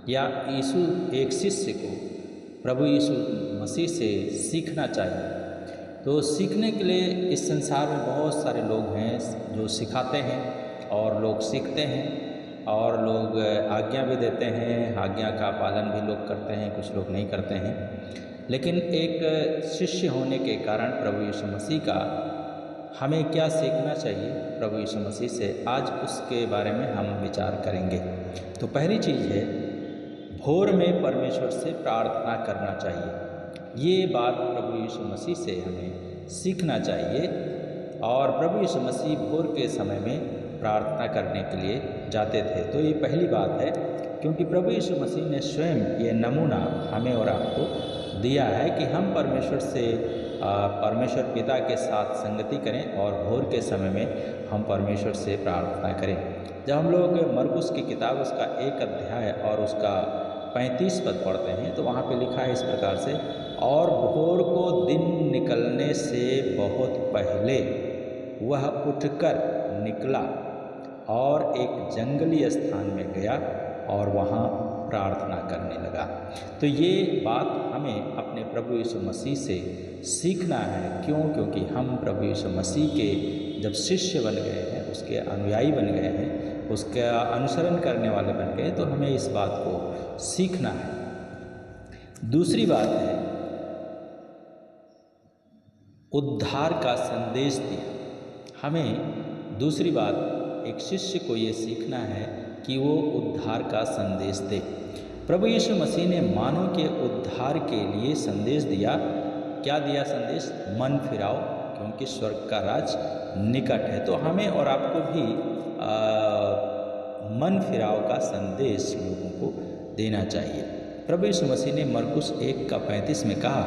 या यीशु एक शिष्य को प्रभु यीशु मसीह से सीखना चाहिए। तो सीखने के लिए इस संसार में बहुत सारे लोग हैं जो सिखाते हैं और लोग सीखते हैं और लोग आज्ञा भी देते हैं, आज्ञा का पालन भी लोग करते हैं, कुछ लोग नहीं करते हैं। लेकिन एक शिष्य होने के कारण प्रभु यीशु मसीह का हमें क्या सीखना चाहिए प्रभु यीशु मसीह से, आज उसके बारे में हम विचार करेंगे। तो पहली चीज़ है, भोर में परमेश्वर से प्रार्थना करना चाहिए। ये बात प्रभु यीशु मसीह से हमें सीखना चाहिए। और प्रभु यीशु मसीह भोर के समय में प्रार्थना करने के लिए जाते थे। तो ये पहली बात है, क्योंकि प्रभु यीशु मसीह ने स्वयं ये नमूना हमें और आपको दिया है कि हम परमेश्वर पिता के साथ संगति करें और भोर के समय में हम परमेश्वर से प्रार्थना करें। जब हम लोग मरकुस की किताब उसका 1 अध्याय और उसका 35 पद पढ़ते हैं तो वहाँ पे लिखा है इस प्रकार से, और भोर को दिन निकलने से बहुत पहले वह उठकर निकला और एक जंगली स्थान में गया और वहाँ प्रार्थना करने लगा। तो ये बात हमें अपने प्रभु यीशु मसीह से सीखना है। क्यों? क्योंकि हम प्रभु यीशु मसीह के जब शिष्य बन गए हैं, उसके अनुयायी बन गए हैं, उसका अनुसरण करने वाले बन गए, तो हमें इस बात को सीखना है। दूसरी बात है, उद्धार का संदेश दिया। हमें दूसरी बात, एक शिष्य को ये सीखना है कि वो उद्धार का संदेश दे। प्रभु यीशु मसीह ने मानव के उद्धार के लिए संदेश दिया। क्या दिया संदेश? मन फिराओ क्योंकि स्वर्ग का राज निकट है। तो हमें और आपको भी मन फिराओ का संदेश लोगों को देना चाहिए। प्रभु यीशु मसीह ने मरकुस 1:35 में कहा,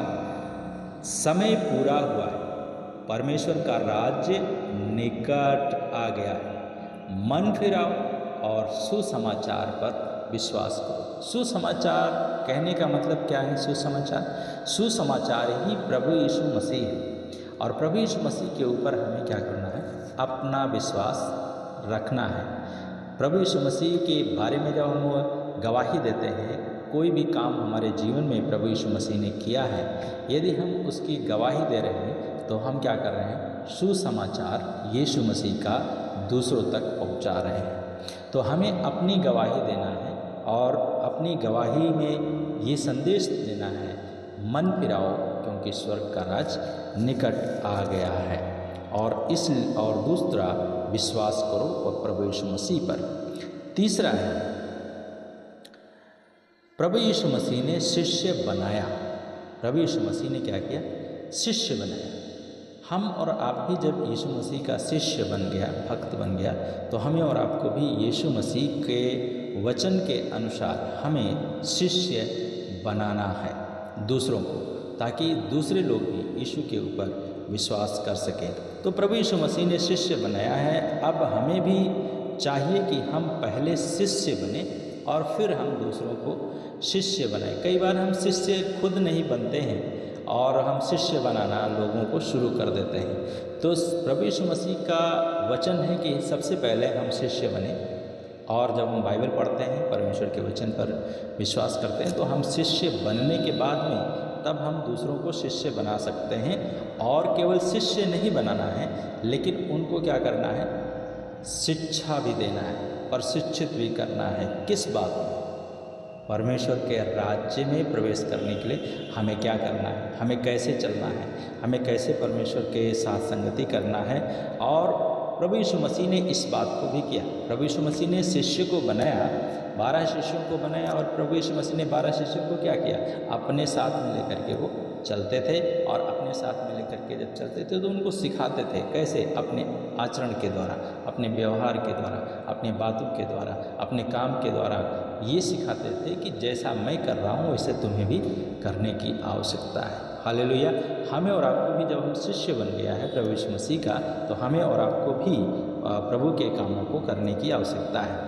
समय पूरा हुआ है, परमेश्वर का राज्य निकट आ गया है, मन फिराओ और सुसमाचार पर विश्वास करो। सुसमाचार कहने का मतलब क्या है? सुसमाचार ही प्रभु यीशु मसीह है। और प्रभु यीशु मसीह के ऊपर हमें क्या करना है? अपना विश्वास रखना है। प्रभु यीशु मसीह के बारे में जब हम गवाही देते हैं, कोई भी काम हमारे जीवन में प्रभु यीशु मसीह ने किया है, यदि हम उसकी गवाही दे रहे हैं तो हम क्या कर रहे हैं? सुसमाचार यीशु मसीह का दूसरों तक पहुंचा रहे हैं। तो हमें अपनी गवाही देना है और अपनी गवाही में ये संदेश देना है, मन फिराओ क्योंकि स्वर्ग का राज निकट आ गया है। और दूसरा, विश्वास करो और प्रभु यीशु मसीह पर। तीसरा है, प्रभु यीशु मसीह ने शिष्य बनाया। प्रभु यीशु मसीह ने क्या किया? शिष्य बनाया। हम और आप भी जब यीशु मसीह का शिष्य बन गया, भक्त बन गया, तो हमें और आपको भी यीशु मसीह के वचन के अनुसार हमें शिष्य बनाना है दूसरों को, ताकि दूसरे लोग भी यीशु के ऊपर विश्वास कर सकें। तो प्रभु यीशु मसीह ने शिष्य बनाया है। अब हमें भी चाहिए कि हम पहले शिष्य बने और फिर हम दूसरों को शिष्य बनाएं। कई बार हम शिष्य खुद नहीं बनते हैं और हम शिष्य बनाना लोगों को शुरू कर देते हैं। तो प्रभु यीशु मसीह का वचन है कि सबसे पहले हम शिष्य बने, और जब हम बाइबल पढ़ते हैं, परमेश्वर के वचन पर विश्वास करते हैं, तो हम शिष्य बनने के बाद में तब हम दूसरों को शिष्य बना सकते हैं। और केवल शिष्य नहीं बनाना है, लेकिन उनको क्या करना है? शिक्षा भी देना है, प्रशिक्षित भी करना है। किस बात में? परमेश्वर के राज्य में प्रवेश करने के लिए हमें क्या करना है, हमें कैसे चलना है, हमें कैसे परमेश्वर के साथ संगति करना है। और प्रभु यीशु मसीह ने इस बात को भी किया। प्रभु यीशु मसीह ने शिष्य को बनाया, 12 शिष्यों को बनाया, और प्रभु यीशु मसीह ने 12 शिष्यों को क्या किया? अपने साथ में लेकर के वो चलते थे, और अपने साथ में लेकर के जब चलते थे तो उनको सिखाते थे। कैसे? अपने आचरण के द्वारा, अपने व्यवहार के द्वारा, अपनी बातों के द्वारा, अपने काम के द्वारा ये सिखाते थे कि जैसा मैं कर रहा हूँ वैसे तुम्हें भी करने की आवश्यकता है। हालेलुया। हमें और आपको भी जब हम शिष्य बन गया है प्रभु यीशु मसीह का, तो हमें और आपको भी प्रभु के कामों को करने की आवश्यकता है।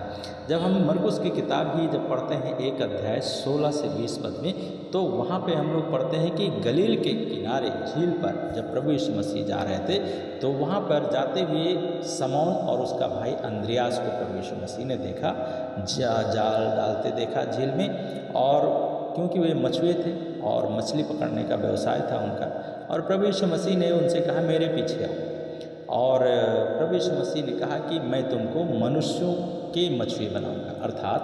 जब हम मरकुस की किताब ही जब पढ़ते हैं 1 अध्याय 16 से 20 पद में, तो वहाँ पे हम लोग पढ़ते हैं कि गलील के किनारे झील पर जब प्रभु यीशु मसीह जा रहे थे, तो वहाँ पर जाते हुए समौन और उसका भाई अंद्रियास को प्रभु यीशु मसीह ने देखा, जाल डालते देखा झील में। और क्योंकि वे मछुए थे और मछली पकड़ने का व्यवसाय था उनका, और प्रभु यीशु मसीह ने उनसे कहा मेरे पीछे आओ। और प्रभु यीशु मसीह ने कहा कि मैं तुमको मनुष्यों के मछुए बनाऊंगा। अर्थात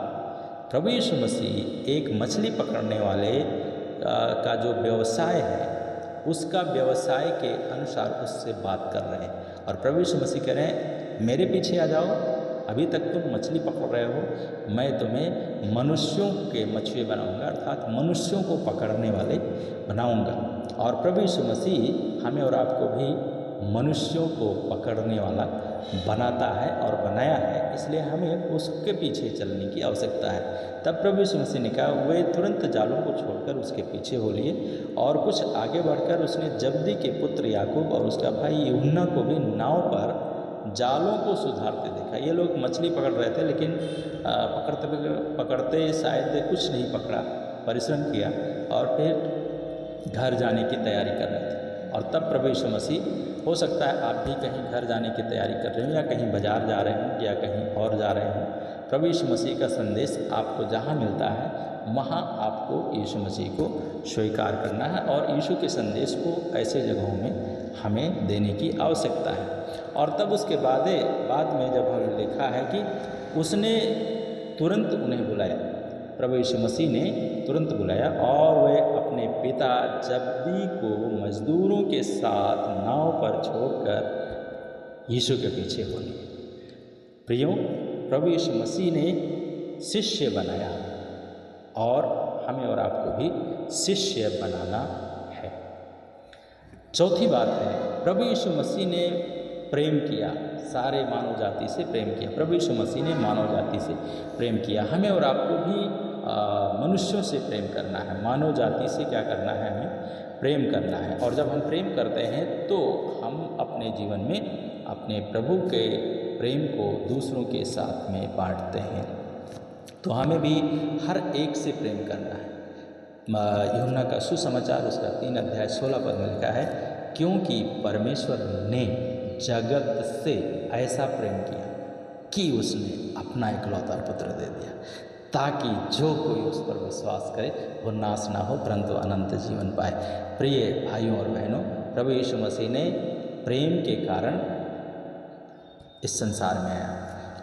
प्रभु यीशु मसीह एक मछली पकड़ने वाले का जो व्यवसाय है, उसका व्यवसाय के अनुसार उससे बात कर रहे हैं। और प्रभु यीशु मसीह कह रहे हैं मेरे पीछे आ जाओ, अभी तक तुम मछली पकड़ रहे हो, मैं तुम्हें मनुष्यों के मछुए बनाऊंगा, अर्थात मनुष्यों को पकड़ने वाले बनाऊंगा। और प्रभु यीशु मसीह हमें और आपको भी मनुष्यों को पकड़ने वाला बनाता है और बनाया है, इसलिए हमें उसके पीछे चलने की आवश्यकता है। तब प्रभु यीशु मसीह ने कहा, वे तुरंत जालों को छोड़कर उसके पीछे हो लिए। और कुछ आगे बढ़कर उसने जब्दी के पुत्र याकूब और उसका भाई यूहन्ना को भी नाव पर जालों को सुधारते देखा। ये लोग मछली पकड़ रहे थे, लेकिन पकड़ते शायद कुछ नहीं पकड़ा, परिश्रम किया और फिर घर जाने की तैयारी कर रहे थे। और तब प्रभु यीशु मसीह, हो सकता है आप भी कहीं घर जाने की तैयारी कर रहे हो, या कहीं बाजार जा रहे हो, या कहीं और जा रहे हो, प्रभु यीशु मसीह का संदेश आपको जहाँ मिलता है वहाँ आपको यीशु मसीह को स्वीकार करना है, और यीशु के संदेश को ऐसे जगहों में हमें देने की आवश्यकता है। और तब उसके बाद में जब हमने देखा है कि उसने तुरंत उन्हें बुलाया, प्रभु यीशु मसीह ने तुरंत बुलाया, और वे अपने पिता जब्दी को मजदूरों के साथ नाव पर छोड़कर यीशु के पीछे हो लिए। प्रियो, प्रभु यीशु मसीह ने शिष्य बनाया और हमें और आपको भी शिष्य बनाना है। चौथी बात है, प्रभु यीशु मसीह ने प्रेम किया, सारे मानव जाति से प्रेम किया। प्रभु यीशु मसीह ने मानव जाति से प्रेम किया। हमें और आपको भी मनुष्यों से प्रेम करना है, मानव जाति से क्या करना है, हमें प्रेम करना है। और जब हम प्रेम करते हैं तो हम अपने जीवन में अपने प्रभु के प्रेम को दूसरों के साथ में बांटते हैं। तो हमें भी हर एक से प्रेम करना है। यूहन्ना का सुसमाचार उसका 3 अध्याय 16 पद में लिखा है, क्योंकि परमेश्वर ने जगत से ऐसा प्रेम किया कि उसने अपना इकलौता पुत्र दे दिया, ताकि जो कोई उस पर विश्वास करे वो नाश ना हो परंतु अनंत जीवन पाए। प्रिय भाइयों और बहनों, प्रभु यीशु मसीह ने प्रेम के कारण इस संसार में आया,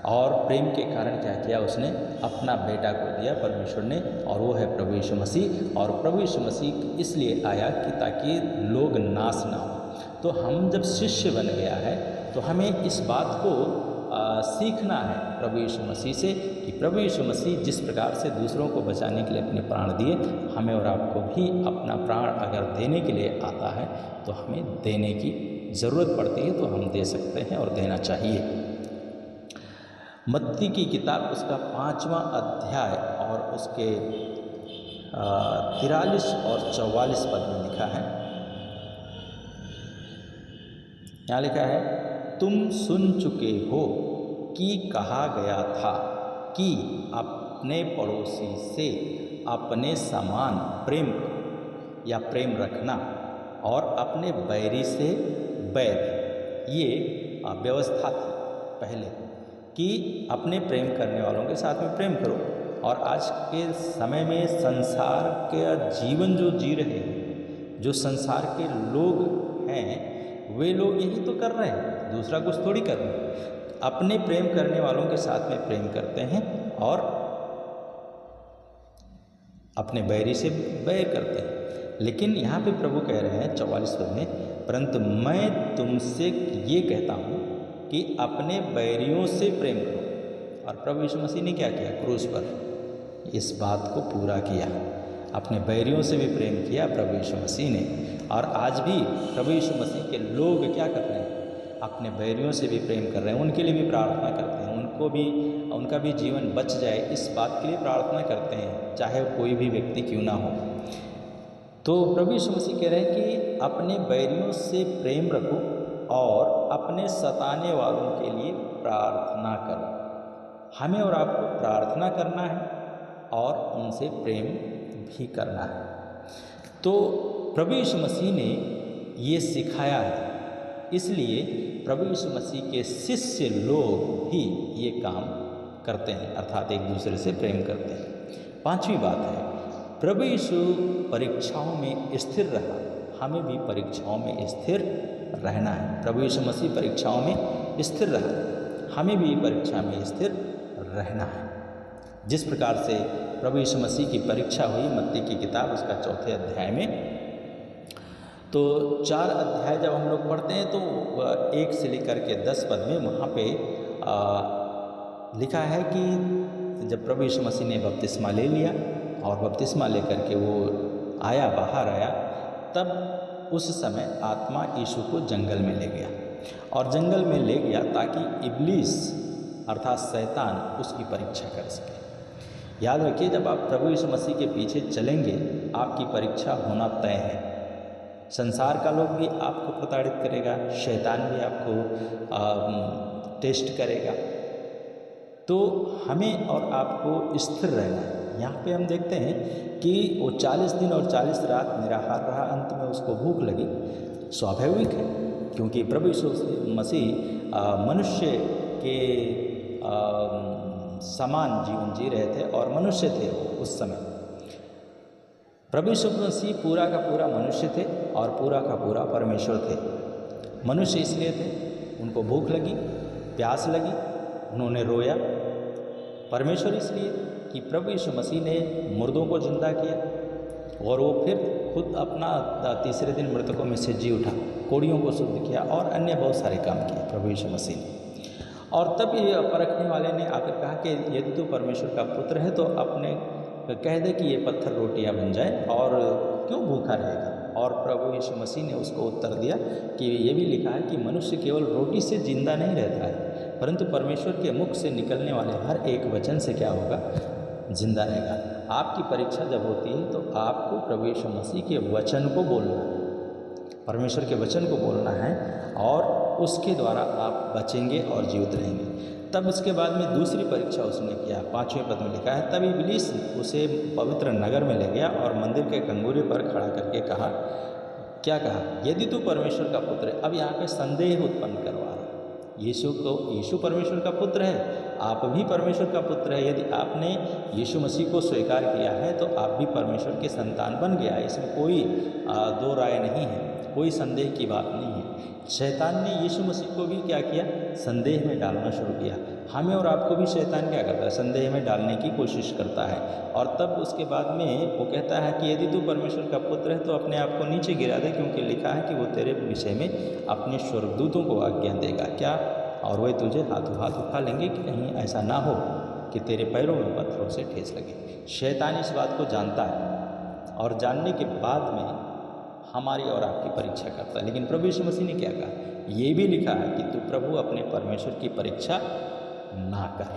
और प्रेम के कारण क्या किया, उसने अपना बेटा को दिया परमेश्वर ने, और वो है प्रभु यीशु मसीह। और प्रभु यीशु मसीह इसलिए आया कि ताकि लोग नाश ना हो। तो हम जब शिष्य बन गया है तो हमें इस बात को सीखना है प्रभु यीशु मसीह से, कि प्रभु यीशु मसीह जिस प्रकार से दूसरों को बचाने के लिए अपने प्राण दिए, हमें और आपको भी अपना प्राण अगर देने के लिए आता है तो हमें देने की ज़रूरत पड़ती है, तो हम दे सकते हैं और देना चाहिए। मत्ती की किताब उसका 5वां अध्याय और उसके 43 और 44 पद में लिखा है, यहाँ लिखा है, तुम सुन चुके हो कि कहा गया था कि अपने पड़ोसी से अपने समान प्रेम करो या प्रेम रखना, और अपने बैरी से बैर। ये व्यवस्था थी पहले कि अपने प्रेम करने वालों के साथ में प्रेम करो। और आज के समय में संसार के जीवन जो जी रहे हैं, जो संसार के लोग हैं, वे लोग यही तो कर रहे हैं, दूसरा कुछ थोड़ी कर रहे हैं। अपने प्रेम करने वालों के साथ में प्रेम करते हैं और अपने बैरी से बैर करते हैं। लेकिन यहाँ पे प्रभु कह रहे हैं 44 पद में, परंतु मैं तुमसे ये कहता हूँ कि अपने बैरियों से प्रेम करो। और प्रभु यीशु मसीह ने क्या किया, क्रूस पर इस बात को पूरा किया, अपने बैरियों से भी प्रेम किया प्रभु यीशु मसीह ने। और आज भी प्रभु यीशु मसीह के लोग क्या कर रहे हैं, अपने बैरियों से भी प्रेम कर रहे हैं, उनके लिए भी प्रार्थना करते हैं, उनका भी जीवन बच जाए इस बात के लिए प्रार्थना करते हैं, चाहे कोई भी व्यक्ति क्यों ना हो। तो प्रभु यीशु मसीह कह रहे हैं कि अपने बैरियों से प्रेम रखो और अपने सताने वालों के लिए प्रार्थना करो। हमें और आपको प्रार्थना करना है और उनसे प्रेम भी करना है। तो प्रभु यीशु मसीह ने ये सिखाया है, इसलिए प्रभु यीशु मसीह के शिष्य लोग भी ये काम करते हैं, अर्थात एक दूसरे से प्रेम करते हैं। पांचवी बात है, प्रभु यीशु परीक्षाओं में स्थिर रहा, हमें भी परीक्षाओं में स्थिर रहना है। प्रभु यीशु मसीह परीक्षाओं में स्थिर रहा, हमें भी परीक्षा में स्थिर रहना है। जिस प्रकार से प्रभु यीशु मसीह की परीक्षा हुई मत्ती की किताब उसका 4 अध्याय में, तो 4 अध्याय जब हम लोग पढ़ते हैं तो 1 से लेकर के 10 पद में वहाँ पे लिखा है कि जब प्रभु यीशु मसीह ने बपतिस्मा ले लिया और बपतिस्मा लेकर के वो आया, बाहर आया, तब उस समय आत्मा यीशु को जंगल में ले गया और जंगल में ले गया ताकि इब्लीस अर्थात शैतान उसकी परीक्षा कर सके। याद रखिए, जब आप प्रभु यीशु मसीह के पीछे चलेंगे आपकी परीक्षा होना तय है। संसार का लोग भी आपको प्रताड़ित करेगा, शैतान भी आपको टेस्ट करेगा, तो हमें और आपको स्थिर रहना है। यहाँ पे हम देखते हैं कि वो 40 दिन और 40 रात निराहार रहा, अंत में उसको भूख लगी। स्वाभाविक है, क्योंकि प्रभु यीशु मसीह मनुष्य के समान जीवन जी रहे थे और मनुष्य थे उस समय। प्रभु यीशु मसीह पूरा का पूरा मनुष्य थे और पूरा का पूरा परमेश्वर थे। मनुष्य इसलिए थे, उनको भूख लगी, प्यास लगी, उन्होंने रोया। परमेश्वर इसलिए कि प्रभु यीशु मसीह ने मुर्दों को जिंदा किया और वो फिर खुद अपना तीसरे दिन मृतकों में से जी उठा, कोड़ियों को शुद्ध किया और अन्य बहुत सारे काम किए प्रभु यीशु मसीह ने। और तब ये परखने वाले ने आकर कहा कि यदि तू परमेश्वर का पुत्र है तो अपने कह दे कि ये पत्थर रोटियां बन जाए, और क्यों भूखा रहेगा। और प्रभु यीशु मसीह ने उसको उत्तर दिया कि ये भी लिखा है कि मनुष्य केवल रोटी से जिंदा नहीं रहता है, परंतु परमेश्वर के मुख से निकलने वाले हर एक वचन से क्या होगा, जिंदा रहेगा। आपकी परीक्षा जब होती है तो आपको प्रभु यीशु मसीह के वचन को बोलना है, परमेश्वर के वचन को बोलना है, और उसके द्वारा आप बचेंगे और जीवित रहेंगे। तब उसके बाद में दूसरी परीक्षा उसने किया। 5वें पद में लिखा है, तब इब्लीस उसे पवित्र नगर में ले गया और मंदिर के कंगूरे पर खड़ा करके कहा, क्या कहा, यदि तू परमेश्वर का पुत्र है। अब यहाँ पे संदेह उत्पन्न करवा रहा है। यीशु परमेश्वर का पुत्र है, आप भी परमेश्वर का पुत्र है। यदि आपने यीशु मसीह को स्वीकार किया है तो आप भी परमेश्वर के संतान बन गया। इसमें कोई दो राय नहीं है, कोई संदेह की बात नहीं है। शैतान ने यीशु मसीह को भी क्या किया, संदेह में डालना शुरू किया। हमें और आपको भी शैतान क्या करता है, संदेह में डालने की कोशिश करता है। और तब उसके बाद में वो कहता है कि यदि तू परमेश्वर का पुत्र है तो अपने आप को नीचे गिरा दे, क्योंकि लिखा है कि वो तेरे विषय में अपने स्वर्गदूतों को आज्ञा देगा, क्या, और वे तुझे हाथों हाथ उठा लेंगे कि कहीं ऐसा ना हो कि तेरे पैरों में पत्थरों से ठेस लगे। शैतान इस बात को जानता है और जानने के बाद में हमारी और आपकी परीक्षा करता है। लेकिन प्रभु यीशु मसीह ने क्या कहा, ये भी लिखा है कि तू प्रभु अपने परमेश्वर की परीक्षा ना कर।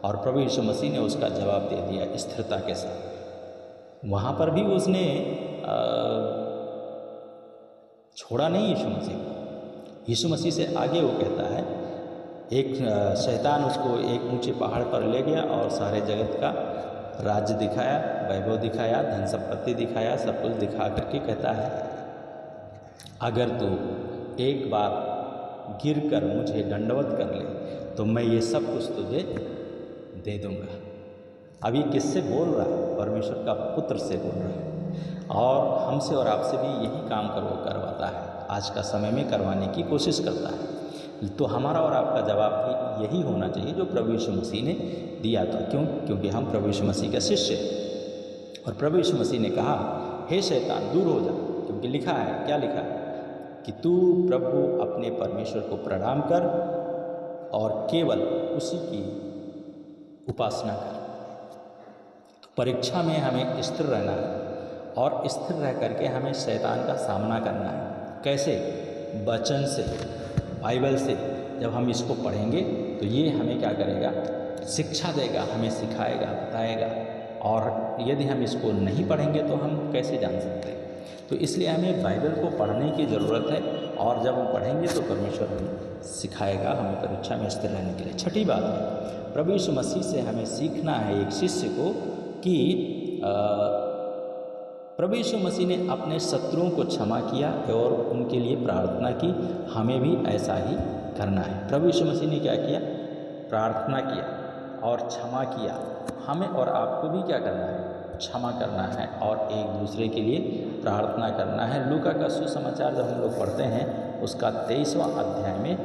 और प्रभु यीशु मसीह ने उसका जवाब दे दिया स्थिरता के साथ। वहाँ पर भी उसने छोड़ा नहीं यीशु मसीह को। यीशु मसीह से आगे वो कहता है, एक शैतान उसको एक ऊंचे पहाड़ पर ले गया और सारे जगत का राज्य दिखाया, वैभव दिखाया, धन संपत्ति दिखाया, सब कुछ दिखा करके कहता है, अगर तू एक बार गिर कर मुझे दंडवत कर ले तो मैं ये सब कुछ तुझे दे दूंगा। अब ये किससे बोल रहा है, परमेश्वर का पुत्र से बोल रहा है। और हमसे और आपसे भी यही काम करवाता है, आज का समय में करवाने की कोशिश करता है। तो हमारा और आपका जवाब भी यही होना चाहिए जो प्रभु यीशु मसीह ने दिया था। क्यों? क्योंकि हम प्रभु यीशु मसीह का शिष्य हैं। और प्रभु यीशु मसीह ने कहा, हे शैतान दूर हो जा, क्योंकि लिखा है, क्या लिखा है, कि तू प्रभु अपने परमेश्वर को प्रणाम कर और केवल उसी की उपासना कर। तो परीक्षा में हमें स्थिर रहना है और स्थिर रह करके हमें शैतान का सामना करना है। कैसे? वचन से, बाइबल से। जब हम इसको पढ़ेंगे तो ये हमें क्या करेगा, शिक्षा देगा, हमें सिखाएगा, बताएगा। और यदि हम इसको नहीं पढ़ेंगे तो हम कैसे जान सकते हैं। तो इसलिए हमें बाइबल को पढ़ने की ज़रूरत है, और जब हम पढ़ेंगे तो परमेश्वर हमें सिखाएगा हमें परीक्षा में स्थिर रहने के लिए। छठी बात है, प्रभु यीशु मसीह से हमें सीखना है एक शिष्य को कि प्रभु यीशु मसीह ने अपने शत्रुओं को क्षमा किया और उनके लिए प्रार्थना की, हमें भी ऐसा ही करना है। प्रभु यीशु मसीह ने क्या किया? प्रार्थना किया और क्षमा किया। हमें और आपको भी क्या करना है? क्षमा करना है और एक दूसरे के लिए प्रार्थना करना है। लूका का सुसमाचार जब हम लोग पढ़ते हैं उसका 23वां अध्याय में,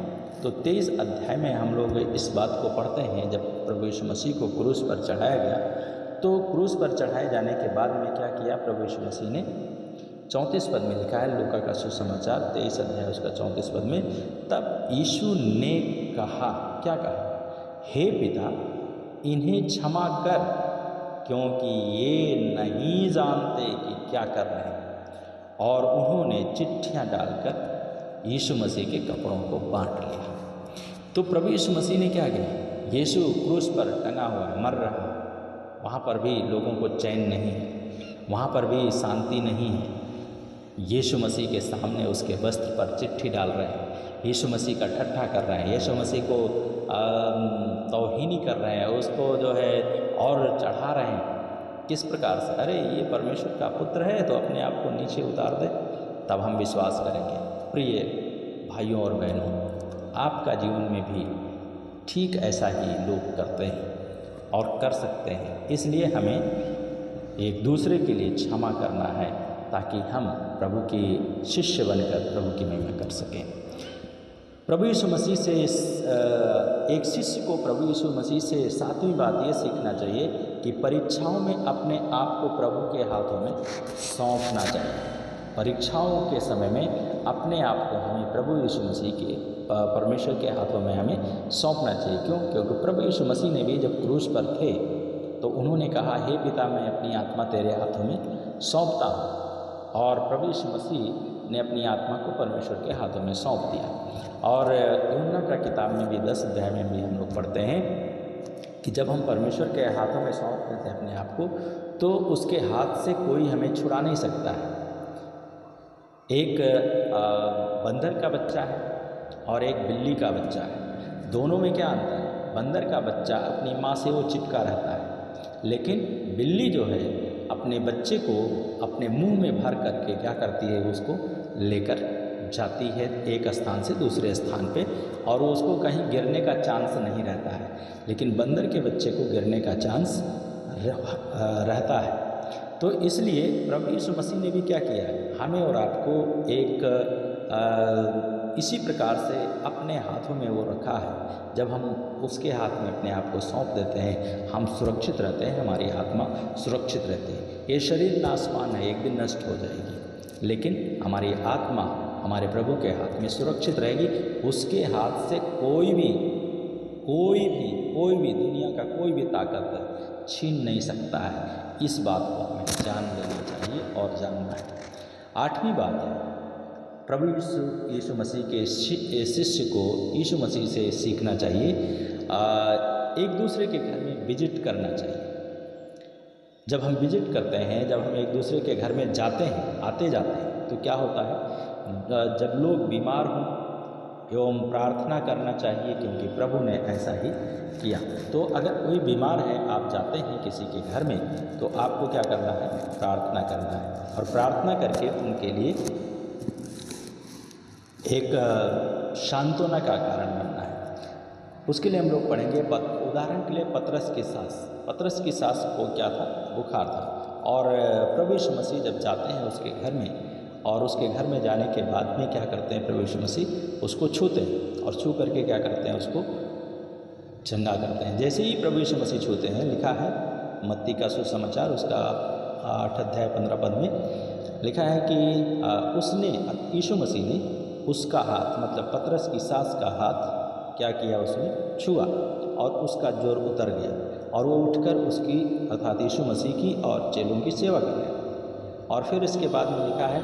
तो 23 अध्याय में हम लोग इस बात को पढ़ते हैं, जब प्रभु यीशु मसीह को क्रूस पर चढ़ाया गया, तो क्रूस पर चढ़ाए जाने के बाद में क्या किया प्रभु यीशु मसीह ने? 34 पद में लिखा है, लूका का सुसमाचार 23 अध्याय उसका 34 पद में, तब यीशु ने कहा, क्या कहा? हे पिता, इन्हें क्षमा कर, क्योंकि ये नहीं जानते कि क्या कर रहे हैं। और उन्होंने चिट्ठियाँ डालकर यीशु मसीह के कपड़ों को बांट लिया। तो प्रभु यीशु मसीह ने क्या किया? यीशु क्रूस पर टंगा हुआ है, मर रहा है, वहाँ पर भी लोगों को चैन नहीं है, वहाँ पर भी शांति नहीं है। यीशु मसीह के सामने उसके वस्त्र पर चिट्ठी डाल रहे हैं, यीशु मसीह का ठट्ठा कर रहे हैं, यीशु मसीह को तौहीनी कर रहे हैं, उसको जो है और चढ़ा रहे हैं। किस प्रकार से? अरे ये परमेश्वर का पुत्र है तो अपने आप को नीचे उतार दे, तब हम विश्वास करेंगे। प्रिय भाइयों और बहनों, आपका जीवन में भी ठीक ऐसा ही लोग करते हैं और कर सकते हैं। इसलिए हमें एक दूसरे के लिए क्षमा करना है ताकि हम प्रभु के शिष्य बनकर प्रभु की महिमा कर सकें। प्रभु यीशु मसीह से एक शिष्य को प्रभु यीशु मसीह से 7वीं बात ये सीखना चाहिए कि परीक्षाओं में अपने आप को प्रभु के हाथों में सौंपना चाहिए। परीक्षाओं के समय में अपने आप को हमें प्रभु यीशु मसीह के परमेश्वर के हाथों में हमें सौंपना चाहिए। क्यों? क्योंकि प्रभु यीशु मसीह ने भी जब क्रूस पर थे तो उन्होंने कहा, हे पिता, मैं अपनी आत्मा तेरे हाथों में सौंपता हूँ। और प्रभु यीशु मसीह ने अपनी आत्मा को परमेश्वर के हाथों में सौंप दिया। और यूहन्ना का किताब में भी 10 अध्याय में भी हम लोग पढ़ते हैं कि जब हम परमेश्वर के हाथों में सौंप देते हैं अपने आप को, तो उसके हाथ से कोई हमें छुड़ा नहीं सकता है। एक बंदर का बच्चा है और एक बिल्ली का बच्चा है, दोनों में क्या अंतर है? बंदर का बच्चा अपनी माँ से वो चिपका रहता है, लेकिन बिल्ली जो है अपने बच्चे को अपने मुंह में भर करके क्या करती है? उसको लेकर जाती है एक स्थान से दूसरे स्थान पे, और उसको कहीं गिरने का चांस नहीं रहता है। लेकिन बंदर के बच्चे को गिरने का चांस रहता है। तो इसलिए प्रभु यीशु मसीह ने भी क्या किया है? हमें और आपको एक इसी प्रकार से अपने हाथों में वो रखा है। जब हम उसके हाथ में अपने आप को सौंप देते हैं, हम सुरक्षित रहते हैं, हमारी आत्मा सुरक्षित रहती है। ये शरीर नाशवान है, एक दिन नष्ट हो जाएगी, लेकिन हमारी आत्मा हमारे प्रभु के हाथ में सुरक्षित रहेगी। उसके हाथ से कोई भी दुनिया का कोई भी ताकत छीन नहीं सकता है। इस बात को हमें जान लेना चाहिए और जानना है। 8वीं बात है, प्रभु यीशु मसीह के शिष्य को यीशु मसीह से सीखना चाहिए, एक दूसरे के घर में विजिट करना चाहिए। जब हम विजिट करते हैं, जब हम एक दूसरे के घर में जाते हैं, आते जाते हैं, तो क्या होता है? जब लोग बीमार हों एवं प्रार्थना करना चाहिए, क्योंकि प्रभु ने ऐसा ही किया। तो अगर कोई बीमार है, आप जाते हैं किसी के घर में, तो आपको क्या करना है? प्रार्थना करना है, और प्रार्थना करके उनके लिए एक सांत्वना का कारण बनना है। उसके लिए हम लोग पढ़ेंगे, उदाहरण के लिए पतरस की सास को क्या था? बुखार था। और प्रभु यीशु मसीह जब जाते हैं उसके घर में, और उसके घर में जाने के बाद में क्या करते हैं? प्रभु यीशु मसीह उसको छूते हैं, और छू करके क्या करते हैं? उसको चंगा करते हैं। जैसे ही प्रभु यीशु मसीह छूते हैं, लिखा है मत्ती का सुसमाचार उसका 8 अध्याय 15 पद में लिखा है कि यीशु मसीह ने उसका हाथ, मतलब पतरस की सास का हाथ क्या किया? उसने छुआ और उसका जोर उतर गया, और वो उठकर उसकी अर्थात यीशु मसीह की और चेलों की सेवा कर रहे। और फिर इसके बाद में लिखा है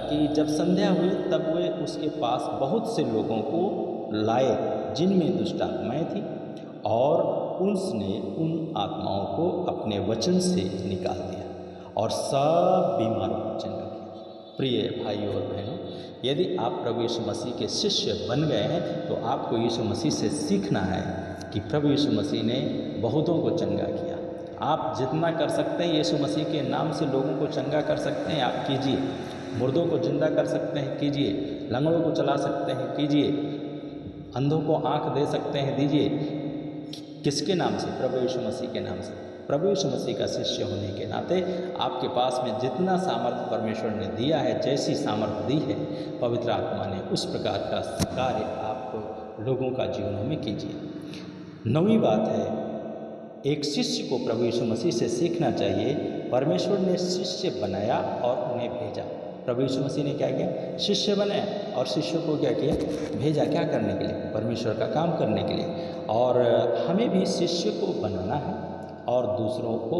कि जब संध्या हुई तब वे उसके पास बहुत से लोगों को लाए जिनमें दुष्ट आत्माएं थी, और उसने उन आत्माओं को अपने वचन से निकाल दिया और सब बीमारों को चंगा किया। प्रिय भाइयों और बहनों, यदि आप प्रभु यीशु मसीह के शिष्य बन गए हैं तो आपको यीशु मसीह से सीखना है कि प्रभु यीशु मसीह ने बहुतों को चंगा किया। आप जितना कर सकते हैं यीशु मसीह के नाम से लोगों को चंगा कर सकते हैं, आप कीजिए। मुर्दों को जिंदा कर सकते हैं, कीजिए। लंगड़ों को चला सकते हैं, कीजिए। अंधों को आँख दे सकते हैं, दीजिए। किसके नाम से? प्रभु यीशु मसीह के नाम से। प्रभु यीशु मसीह का शिष्य होने के नाते आपके पास में जितना सामर्थ्य परमेश्वर ने दिया है, जैसी सामर्थ्य दी है पवित्र आत्मा ने, उस प्रकार का कार्य आप लोगों का जीवनों में कीजिए। 9वीं बात है, एक शिष्य को प्रभु यीशु मसीह से सीखना चाहिए। परमेश्वर ने शिष्य बनाया और उन्हें भेजा। प्रभु यीशु मसीह ने क्या किया? शिष्य बनाया और शिष्यों को क्या किया? भेजा। क्या करने के लिए? परमेश्वर का काम करने के लिए। और हमें भी शिष्य को बनाना है और दूसरों को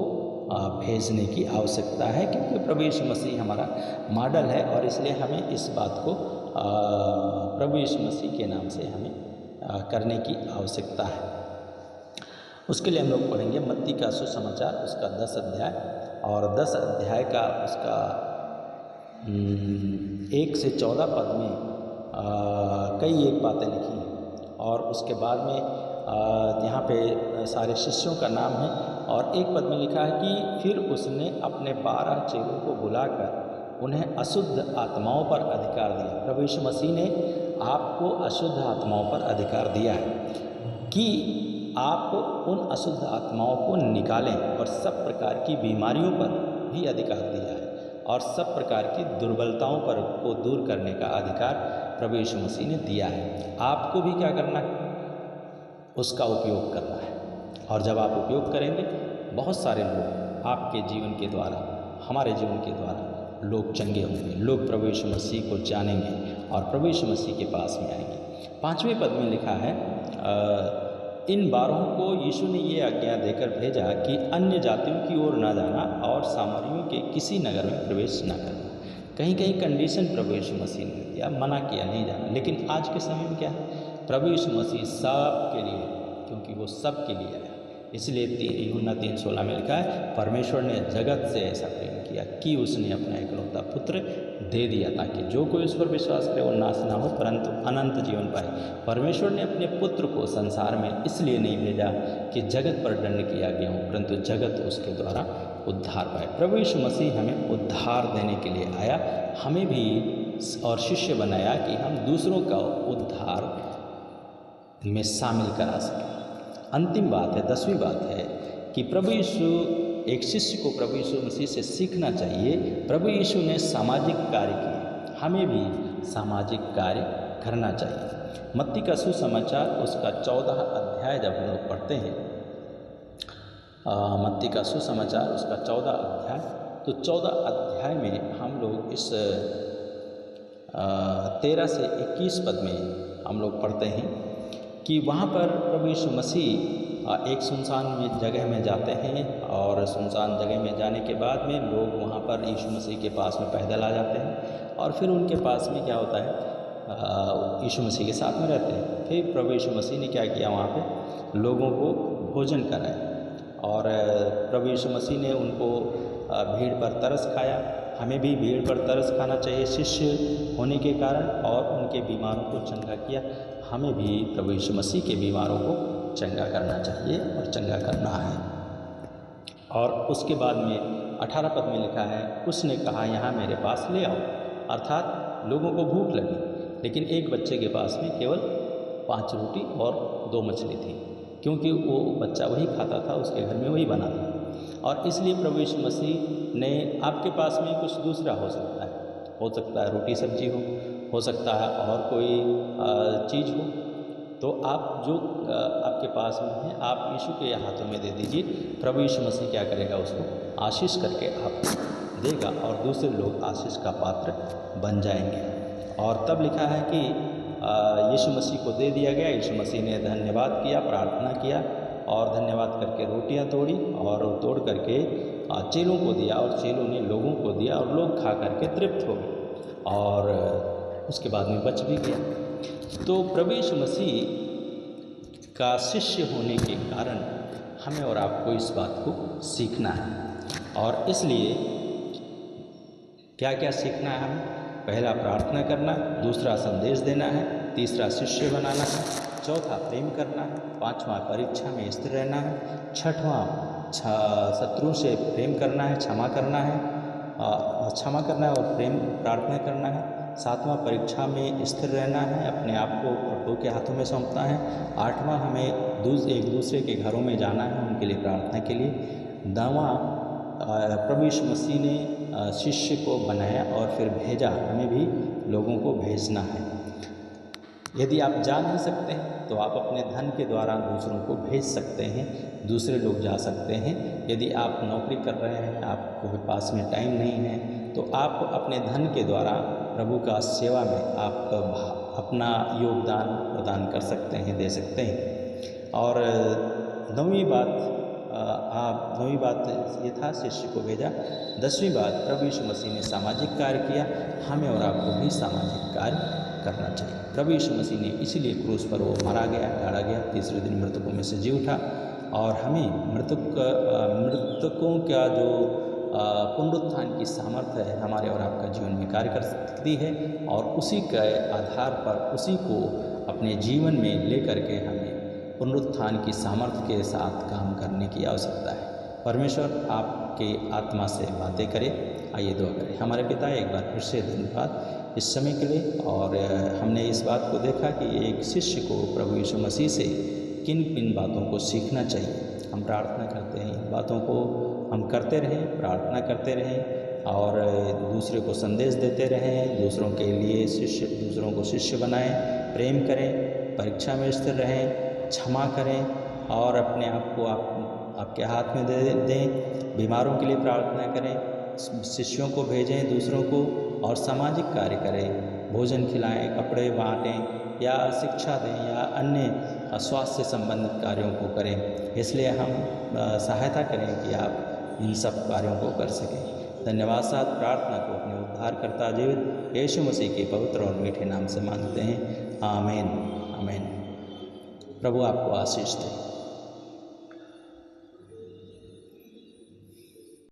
भेजने की आवश्यकता है, क्योंकि प्रभु यीशु मसीह हमारा मॉडल है और इसलिए हमें इस बात को प्रभु यीशु मसीह के नाम से हमें करने की आवश्यकता है। उसके लिए हम लोग पढ़ेंगे मत्ती का सुसमाचार, उसका 10 अध्याय, और 10 अध्याय का उसका 1 से 14 पद में कई एक बातें लिखी हैं। और उसके बाद में यहाँ पे सारे शिष्यों का नाम है और एक पद में लिखा है कि फिर उसने अपने 12 चेलों को बुलाकर उन्हें अशुद्ध आत्माओं पर अधिकार दिया। प्रभु यीशु मसीह ने आपको अशुद्ध आत्माओं पर अधिकार दिया है कि आप उन अशुद्ध आत्माओं को निकालें, और सब प्रकार की बीमारियों पर भी अधिकार दिया है और सब प्रकार की दुर्बलताओं पर को दूर करने का अधिकार प्रभु यीशु मसीह ने दिया है। आपको भी क्या करना है? उसका उपयोग करना है। और जब आप उपयोग करेंगे, बहुत सारे लोग आपके जीवन के द्वारा, हमारे जीवन के द्वारा लोग चंगे होंगे, लोग प्रभु यीशु मसीह को जानेंगे और प्रभु यीशु मसीह के पास में आएंगे। 5वें पद में लिखा है, इन 12 को यीशु ने ये आज्ञा देकर भेजा कि अन्य जातियों की ओर न जाना और सामरियों के किसी नगर में प्रवेश न करना। कहीं कहीं कंडीशन प्रभु यीशु मसीह ने दिया, मना किया नहीं जाना। लेकिन आज के समय में क्या है? प्रभु यीशु मसीह सब के लिए, क्योंकि वो सब के लिए आया। इसलिए यूहन्ना 3:16 में लिखा है, परमेश्वर ने जगत से ऐसा प्रेम किया कि उसने अपना इकलौता पुत्र दे दिया, ताकि जो कोई उस पर विश्वास करे वो नाश ना हो परंतु अनंत जीवन पाए। परमेश्वर ने अपने पुत्र को संसार में इसलिए नहीं भेजा कि जगत पर दंड किया गया हो, परंतु जगत उसके द्वारा उद्धार पाए। प्रभु यीशु मसीह हमें उद्धार देने के लिए आया, हमें भी और शिष्य बनाया कि हम दूसरों का उद्धार में शामिल करा सकें। अंतिम बात है, 10वीं बात है कि प्रभु यीशु, एक शिष्य को प्रभु यीशु मसीह से सीखना चाहिए। प्रभु यीशु ने सामाजिक कार्य किए, हमें भी सामाजिक कार्य करना चाहिए। मत्ती का सुसमाचार, उसका 14 अध्याय जब हम लोग पढ़ते हैं, मत्ती का सुसमाचार उसका 14 अध्याय, तो 14 अध्याय में हम लोग इस 13 से 21 पद में हम लोग पढ़ते हैं कि वहाँ पर प्रभु यीशु मसीह एक सुनसान जगह में जाते हैं और सुनसान जगह में जाने के बाद में लोग वहाँ पर यीशु मसीह के पास में पैदल आ जाते हैं और फिर उनके पास में क्या होता है, यीशु मसीह के साथ में रहते हैं। फिर प्रभु यीशु मसीह ने क्या किया, वहाँ पे लोगों को भोजन कराया और प्रभु यीशु मसीह ने उनको भीड़ पर तरस खाया। हमें भी भीड़ पर तरस खाना चाहिए शिष्य होने के कारण, और उनके बीमारों को चंगा किया। हमें भी प्रभु यीशु मसीह के बीमारों को चंगा करना चाहिए और चंगा करना है। और उसके बाद में 18 पद में लिखा है, उसने कहा यहाँ मेरे पास ले आओ। अर्थात लोगों को भूख लगी, लेकिन एक बच्चे के पास में केवल 5 रोटी और 2 मछली थी, क्योंकि वो बच्चा वही खाता था, उसके घर में वही बना था। और इसलिए प्रभु यीशु मसीह ने, आपके पास में कुछ दूसरा हो सकता है रोटी सब्जी हो सकता है और कोई चीज़ हो, तो आप जो आपके पास में है आप यीशु के हाथों में दे दीजिए। प्रभु यीशु मसीह क्या करेगा, उसको आशीष करके आपको देगा और दूसरे लोग आशीष का पात्र बन जाएंगे। और तब लिखा है कि यीशु मसीह को दे दिया गया। यीशु मसीह ने धन्यवाद किया, प्रार्थना किया और धन्यवाद करके रोटियां तोड़ी और तोड़ करके चेलों को दिया और चेलों ने लोगों को दिया और लोग खा करके तृप्त हो गए और उसके बाद में बच भी गया। तो प्रभु यीशु मसीह का शिष्य होने के कारण हमें और आपको इस बात को सीखना है और इसलिए क्या क्या सीखना है हमें? पहला प्रार्थना करना, दूसरा संदेश देना है, तीसरा शिष्य बनाना है, चौथा प्रेम करना है, पांचवा परीक्षा में स्थिर रहना है, छठवां शत्रु से प्रेम करना है, क्षमा करना है और प्रेम प्रार्थना करना है, सातवां परीक्षा में स्थिर रहना है, अपने आप को प्रभु के हाथों में सौंपना है, आठवां हमें एक दूसरे के घरों में जाना है उनके लिए प्रार्थना के लिए, नौवां प्रभु यीशु मसीह ने शिष्य को बनाया और फिर भेजा, हमें भी लोगों को भेजना है। यदि आप जा नहीं सकते हैं तो आप अपने धन के द्वारा दूसरों को भेज सकते हैं, दूसरे लोग जा सकते हैं। यदि आप नौकरी कर रहे हैं, आपको पास में टाइम नहीं है, तो आप अपने धन के द्वारा प्रभु का सेवा में आप अपना योगदान प्रदान कर सकते हैं, दे सकते हैं। और नौवीं बात ये था, शिष्य को भेजा। 10वीं बात, प्रभु यीशु मसीह ने सामाजिक कार्य किया, हमें और आपको भी सामाजिक कार्य करना चाहिए। प्रभु यीशु मसीह ने इसीलिए क्रूस पर वो मारा गया, गाड़ा गया, तीसरे दिन मृतकों में से जी उठा, और हमें मृतकों का जो पुनरुत्थान की सामर्थ्य है हमारे और आपका जीवन में कार्य कर सकती है, और उसी के आधार पर उसी को अपने जीवन में लेकर के हमें पुनरुत्थान की सामर्थ्य के साथ काम करने की आवश्यकता है। परमेश्वर आपके आत्मा से बातें करे। आइए दुआ करें। हमारे पिता, एक बार फिर से धन्यवाद इस समय के लिए। और हमने इस बात को देखा कि एक शिष्य को प्रभु यीशु मसीह से किन किन बातों को सीखना चाहिए। हम प्रार्थना करते हैं, इन बातों को हम करते रहें, प्रार्थना करते रहें और दूसरे को संदेश देते रहें, दूसरों के लिए दूसरों को शिष्य बनाएं, प्रेम करें, परीक्षा में स्थिर रहें, क्षमा करें और अपने आप को आपके हाथ में दे दें। बीमारों के लिए प्रार्थना करें, शिष्यों को भेजें दूसरों को, और सामाजिक कार्य करें, भोजन खिलाएं, कपड़े बांटें या शिक्षा दें या अन्य स्वास्थ्य से संबंधित कार्यों को करें। इसलिए हम सहायता करें कि आप इन सब कार्यों को कर सकें। धन्यवाद साथ प्रार्थना को अपने उद्धारकर्ता जीवित यीशु मसीह के पवित्र और मीठे नाम से मांगते हैं। आमीन। आमीन। प्रभु आपको आशीष दे।